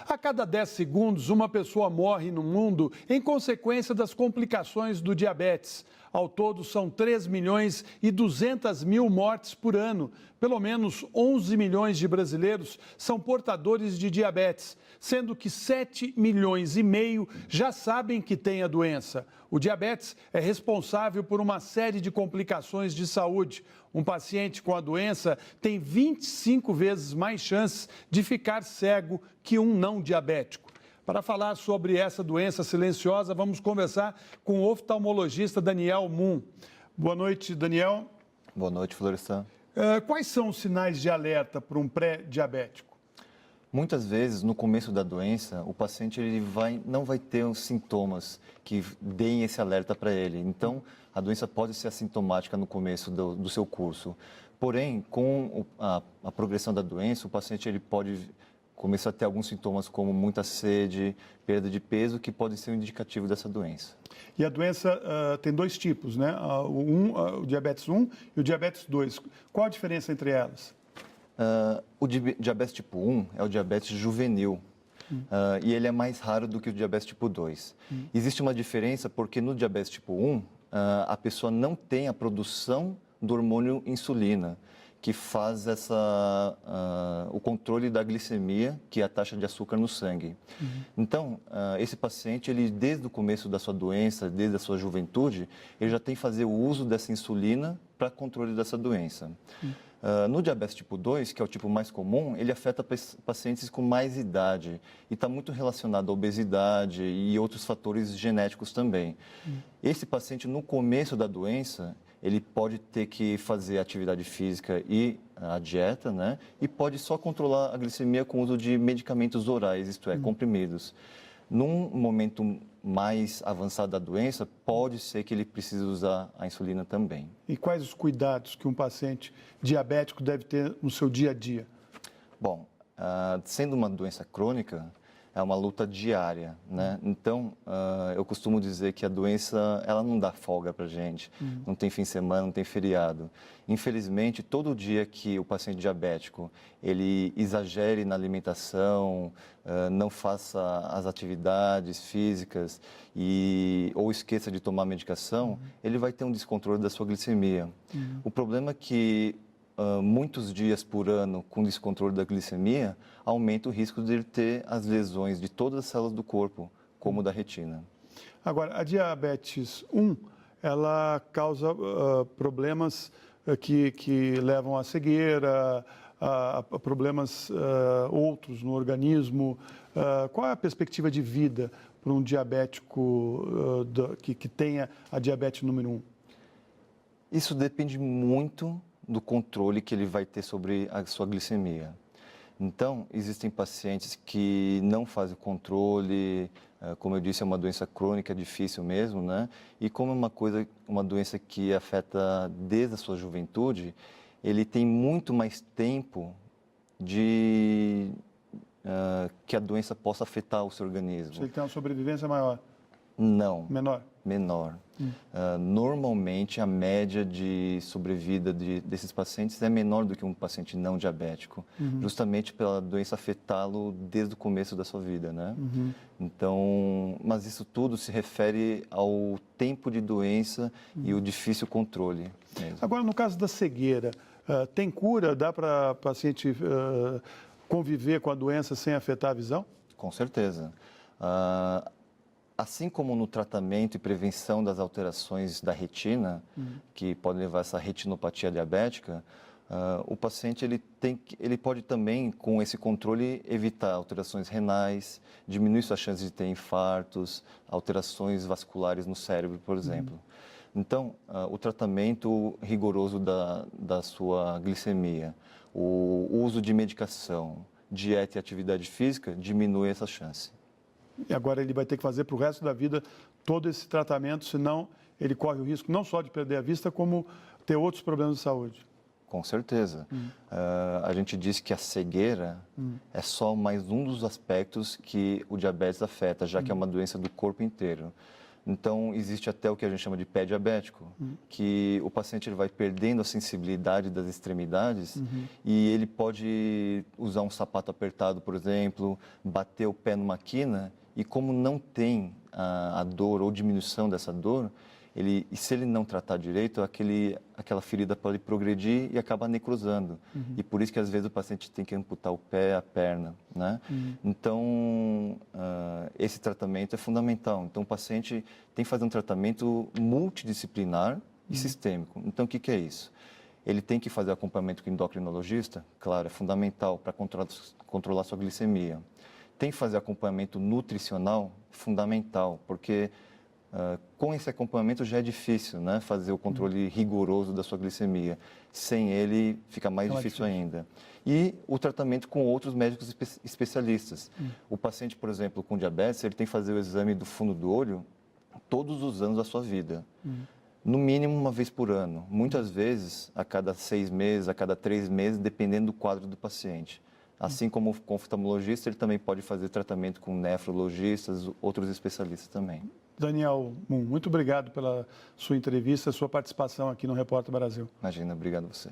A cada 10 segundos, uma pessoa morre no mundo em consequência das complicações do diabetes. Ao todo, são 3 milhões e 200 mil mortes por ano. Pelo menos 11 milhões de brasileiros são portadores de diabetes, sendo que 7 milhões e meio já sabem que têm a doença. O diabetes é responsável por uma série de complicações de saúde. Um paciente com a doença tem 25 vezes mais chances de ficar cego que um não diabético. Para falar sobre essa doença silenciosa, vamos conversar com o oftalmologista Daniel Moon. Boa noite, Daniel. Boa noite, Florestan. Quais são os sinais de alerta para um pré-diabético? Muitas vezes, no começo da doença, o paciente não vai ter os sintomas que deem esse alerta para ele. Então, a doença pode ser assintomática no começo do seu curso. Porém, com a progressão da doença, o paciente ele pode começar a ter alguns sintomas como muita sede, perda de peso, que podem ser um indicativo dessa doença. E a doença tem dois tipos, né? O diabetes 1 e o diabetes 2. Qual a diferença entre elas? O diabetes tipo 1 é o diabetes juvenil. E ele é mais raro do que o diabetes tipo 2. Existe uma diferença porque no diabetes tipo 1, a pessoa não tem a produção do hormônio insulina, que faz o controle da glicemia, que é a taxa de açúcar no sangue. Então, esse paciente, ele, desde o começo da sua doença, desde a sua juventude, ele já tem que fazer o uso dessa insulina para controle dessa doença. No diabetes tipo 2, que é o tipo mais comum, ele afeta pacientes com mais idade e está muito relacionado à obesidade e outros fatores genéticos também. Esse paciente, no começo da doença, ele pode ter que fazer atividade física e a dieta, né? E pode só controlar a glicemia com o uso de medicamentos orais, isto é, comprimidos. Num momento mais avançado da doença, pode ser que ele precise usar a insulina também. E quais os cuidados que um paciente diabético deve ter no seu dia a dia? Bom, sendo uma doença crônica, é uma luta diária, né? Então, eu costumo dizer que a doença, ela não dá folga para a gente. Não tem fim de semana, não tem feriado. Infelizmente, todo dia que o paciente diabético, ele exagere na alimentação, não faça as atividades físicas ou esqueça de tomar medicação, ele vai ter um descontrole da sua glicemia. O problema é que muitos dias por ano com descontrole da glicemia, aumenta o risco de ele ter as lesões de todas as células do corpo, como da retina. Agora, a diabetes 1, ela causa problemas que levam à cegueira, a problemas outros no organismo. Qual é a perspectiva de vida para um diabético que tenha a diabetes número 1? Isso depende muito do controle que ele vai ter sobre a sua glicemia. Então, existem pacientes que não fazem controle, como eu disse, é uma doença crônica, é difícil mesmo, né? E como é uma doença que afeta desde a sua juventude, ele tem muito mais tempo de que a doença possa afetar o seu organismo. Ele tem uma sobrevivência maior? Não. Menor? Menor. Normalmente, a média de sobrevida desses pacientes é menor do que um paciente não diabético, justamente pela doença afetá-lo desde o começo da sua vida, né? Então, mas isso tudo se refere ao tempo de doença e o difícil controle mesmo. Agora, no caso da cegueira, tem cura? Dá para o paciente conviver com a doença sem afetar a visão? Com certeza. Assim como no tratamento e prevenção das alterações da retina, que podem levar a essa retinopatia diabética, o paciente ele pode também, com esse controle, evitar alterações renais, diminuir sua chance de ter infartos, alterações vasculares no cérebro, por exemplo. Então, o tratamento rigoroso da sua glicemia, o uso de medicação, dieta e atividade física diminui essa chance. E agora ele vai ter que fazer para o resto da vida todo esse tratamento, senão ele corre o risco não só de perder a vista, como ter outros problemas de saúde. Com certeza. A gente diz que a cegueira é só mais um dos aspectos que o diabetes afeta, já que é uma doença do corpo inteiro. Então, existe até o que a gente chama de pé diabético, que o paciente ele vai perdendo a sensibilidade das extremidades e ele pode usar um sapato apertado, por exemplo, bater o pé numa quina e como não tem a dor ou diminuição dessa dor, e se ele não tratar direito, aquela ferida pode progredir e acabar necrosando. E por isso que às vezes o paciente tem que amputar o pé, a perna, né? Então, esse tratamento é fundamental. Então, o paciente tem que fazer um tratamento multidisciplinar e sistêmico. Então, o que é isso? Ele tem que fazer acompanhamento com o endocrinologista, claro, é fundamental para controlar sua glicemia. Tem que fazer acompanhamento nutricional, fundamental, porque com esse acompanhamento já é difícil, né, fazer o controle rigoroso da sua glicemia. Sem ele, fica mais difícil ainda. E o tratamento com outros médicos especialistas. O paciente, por exemplo, com diabetes, ele tem que fazer o exame do fundo do olho todos os anos da sua vida. No mínimo uma vez por ano. Muitas vezes, a cada 6 meses, a cada 3 meses, dependendo do quadro do paciente. Assim como com o oftalmologista, ele também pode fazer tratamento com nefrologistas, outros especialistas também. Daniel Moon, muito obrigado pela sua entrevista, sua participação aqui no Repórter Brasil. Imagina, obrigado a você.